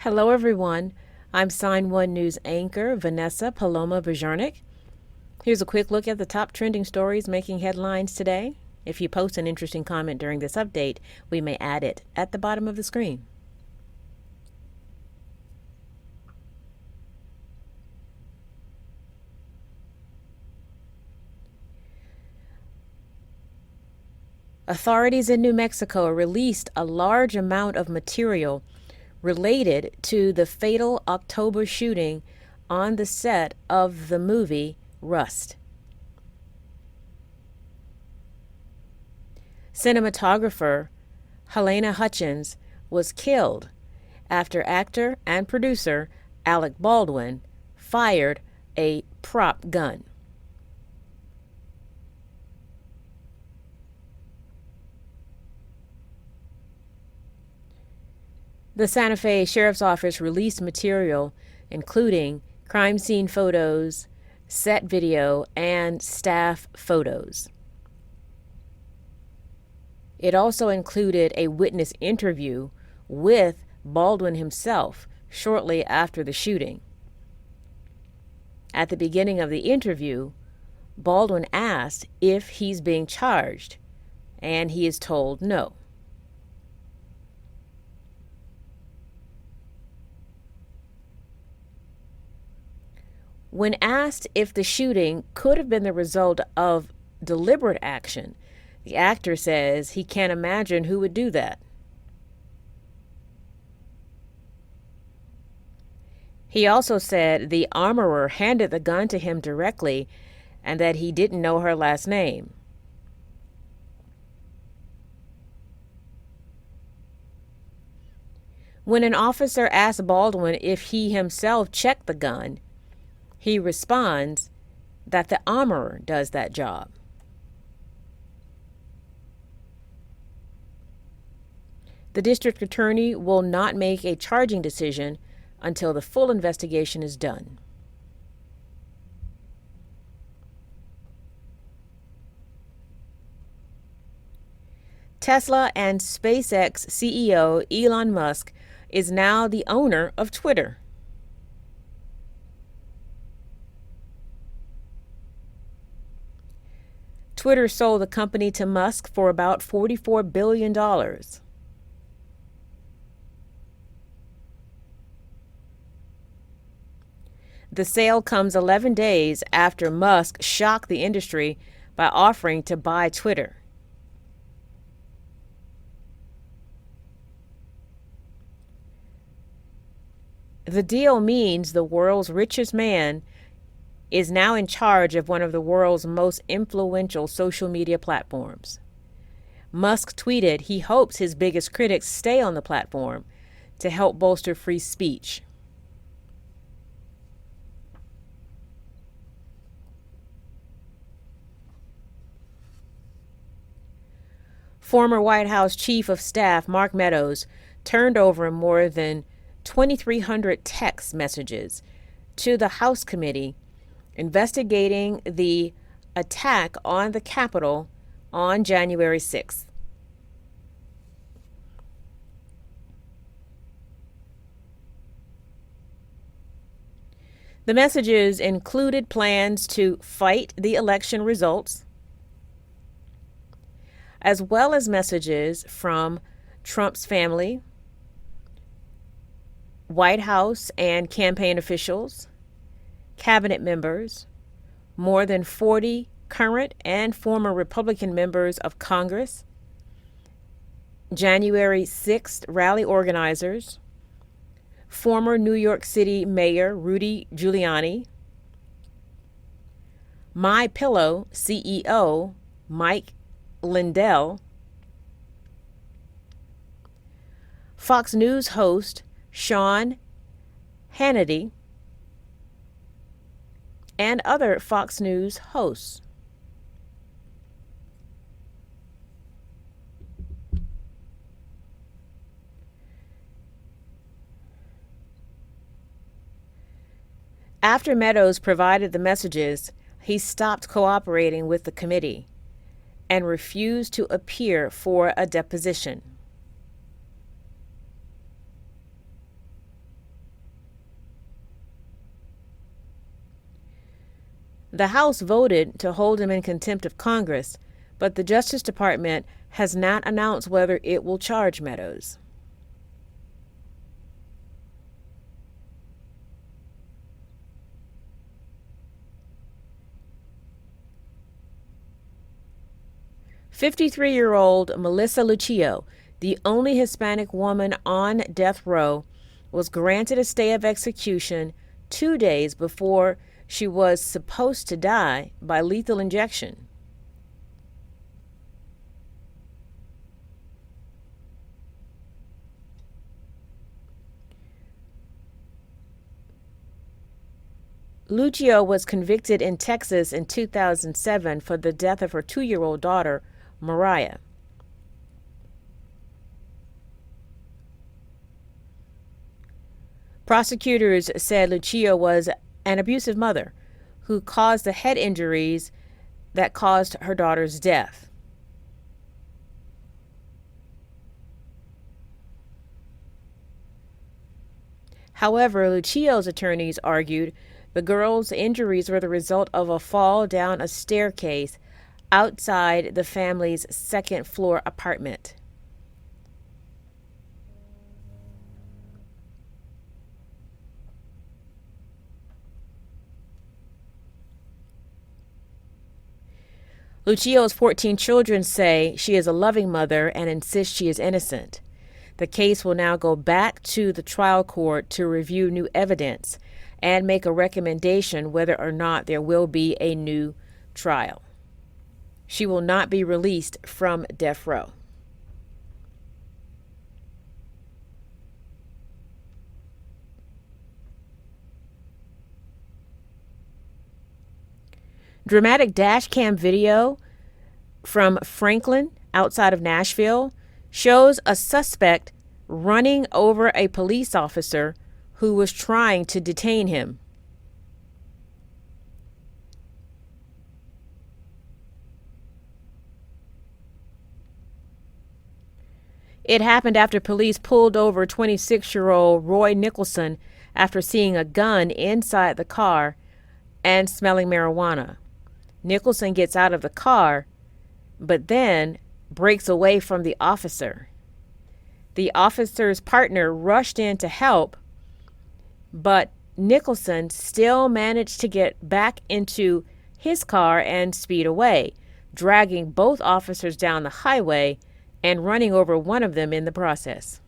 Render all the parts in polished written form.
Hello, everyone. I'm Sign1News anchor Vanessa Paloma Bajornik. Here's a quick look at the top trending stories making headlines today. If you post an interesting comment during this update, we may add it at the bottom of the screen. Authorities in New Mexico released a large amount of material related to the fatal October shooting on the set of the movie Rust. Cinematographer Helena Hutchins was killed after actor and producer Alec Baldwin fired a prop gun. The Santa Fe Sheriff's Office released material including crime scene photos, set video, and staff photos. It also included a witness interview with Baldwin himself shortly after the shooting. At the beginning of the interview, Baldwin asked if he's being charged, and he is told no. When asked if the shooting could have been the result of deliberate action, the actor says he can't imagine who would do that. He also said the armorer handed the gun to him directly and that he didn't know her last name. When an officer asked Baldwin if he himself checked the gun, he responds that the armorer does that job. The district attorney will not make a charging decision until the full investigation is done. Tesla and SpaceX CEO Elon Musk is now the owner of Twitter. Twitter sold the company to Musk for about $44 billion. The sale comes 11 days after Musk shocked the industry by offering to buy Twitter. The deal means the world's richest man is now in charge of one of the world's most influential social media platforms. Musk tweeted he hopes his biggest critics stay on the platform to help bolster free speech. Former White House Chief of Staff Mark Meadows turned over more than 2,300 text messages to the House committee investigating the attack on the Capitol on January 6th. The messages included plans to fight the election results, as well as messages from Trump's family, White House and campaign officials, cabinet members, more than 40 current and former Republican members of Congress, January 6th rally organizers, former New York City Mayor Rudy Giuliani, MyPillow CEO Mike Lindell, Fox News host Sean Hannity, and other Fox News hosts. After Meadows provided the messages, he stopped cooperating with the committee and refused to appear for a deposition. The House voted to hold him in contempt of Congress, but the Justice Department has not announced whether it will charge Meadows. "53-year-old Melissa Luccio, the only Hispanic woman on death row, was granted a stay of execution 2 days before she was supposed to die by lethal injection. Luccio was convicted in Texas in 2007 for the death of her 2-year-old daughter, Mariah. Prosecutors said Luccio was an abusive mother who caused the head injuries that caused her daughter's death. However, Luccio's attorneys argued the girl's injuries were the result of a fall down a staircase outside the family's second-floor apartment. Luccio's 14 children say she is a loving mother and insist she is innocent. The case will now go back to the trial court to review new evidence and make a recommendation whether or not there will be a new trial. She will not be released from death row. Dramatic dash cam video from Franklin, outside of Nashville, shows a suspect running over a police officer who was trying to detain him. It happened after police pulled over 26-year-old Roy Nicholson after seeing a gun inside the car and smelling marijuana. Nicholson gets out of the car, but then breaks away from the officer. The officer's partner rushed in to help, but Nicholson still managed to get back into his car and speed away, dragging both officers down the highway and running over one of them in the process.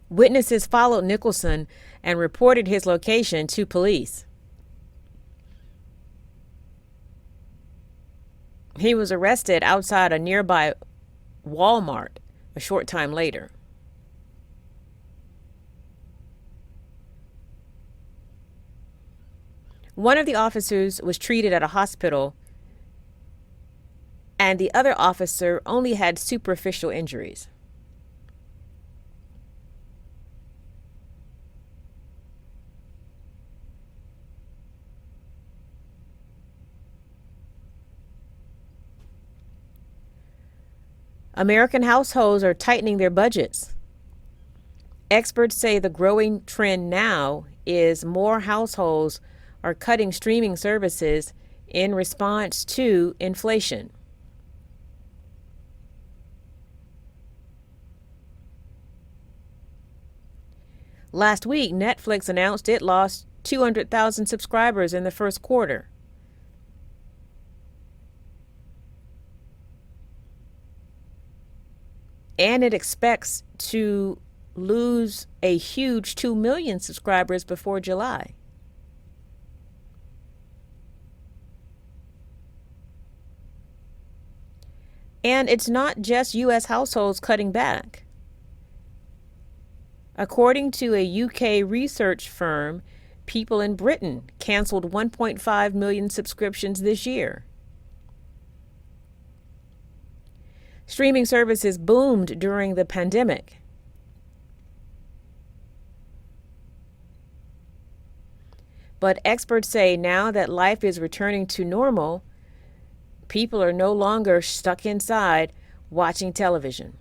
Witnesses followed Nicholson and reported his location to police. He was arrested outside a nearby Walmart a short time later. One of the officers was treated at a hospital, and the other officer only had superficial injuries. American households are tightening their budgets. Experts say the growing trend now is more households are cutting streaming services in response to inflation. Last week, Netflix announced it lost 200,000 subscribers in the first quarter. And it expects to lose a huge 2 million subscribers before July. And it's not just U.S. households cutting back. According to a UK research firm, people in Britain canceled 1.5 million subscriptions this year. Streaming services boomed during the pandemic. But experts say now that life is returning to normal, people are no longer stuck inside watching television.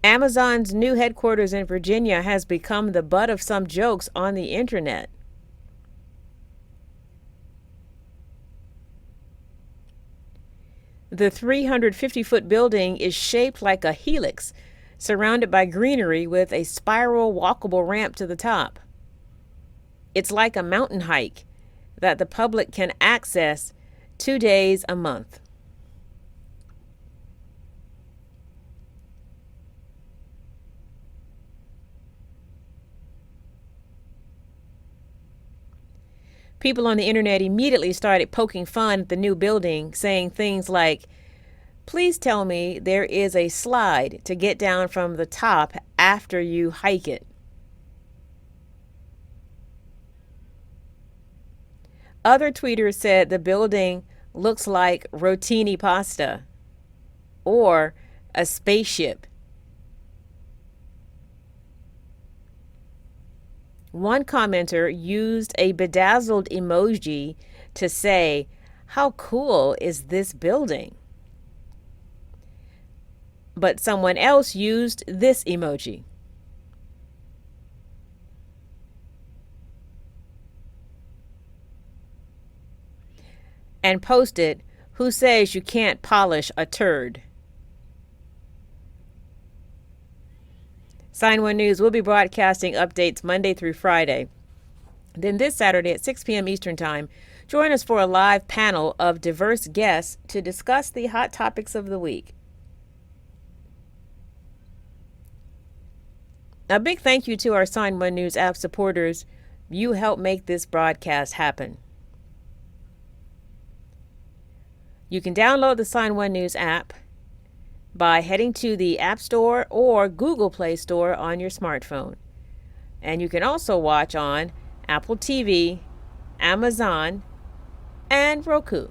Amazon's new headquarters in Virginia has become the butt of some jokes on the internet. The 350-foot building is shaped like a helix, surrounded by greenery with a spiral walkable ramp to the top. It's like a mountain hike that the public can access 2 days a month. People on the internet immediately started poking fun at the new building, saying things like, "Please tell me there is a slide to get down from the top after you hike it." Other tweeters said the building looks like rotini pasta or a spaceship. One commenter used a bedazzled emoji to say, "How cool is this building?" But someone else used this emoji. And posted, "Who says you can't polish a turd?" Sign1News will be broadcasting updates Monday through Friday. Then this Saturday at 6 p.m. Eastern Time, join us for a live panel of diverse guests to discuss the hot topics of the week. A big thank you to our Sign1News app supporters. You help make this broadcast happen. You can download the Sign1News app by heading to the App Store or Google Play Store on your smartphone. And you can also watch on Apple TV, Amazon, and Roku.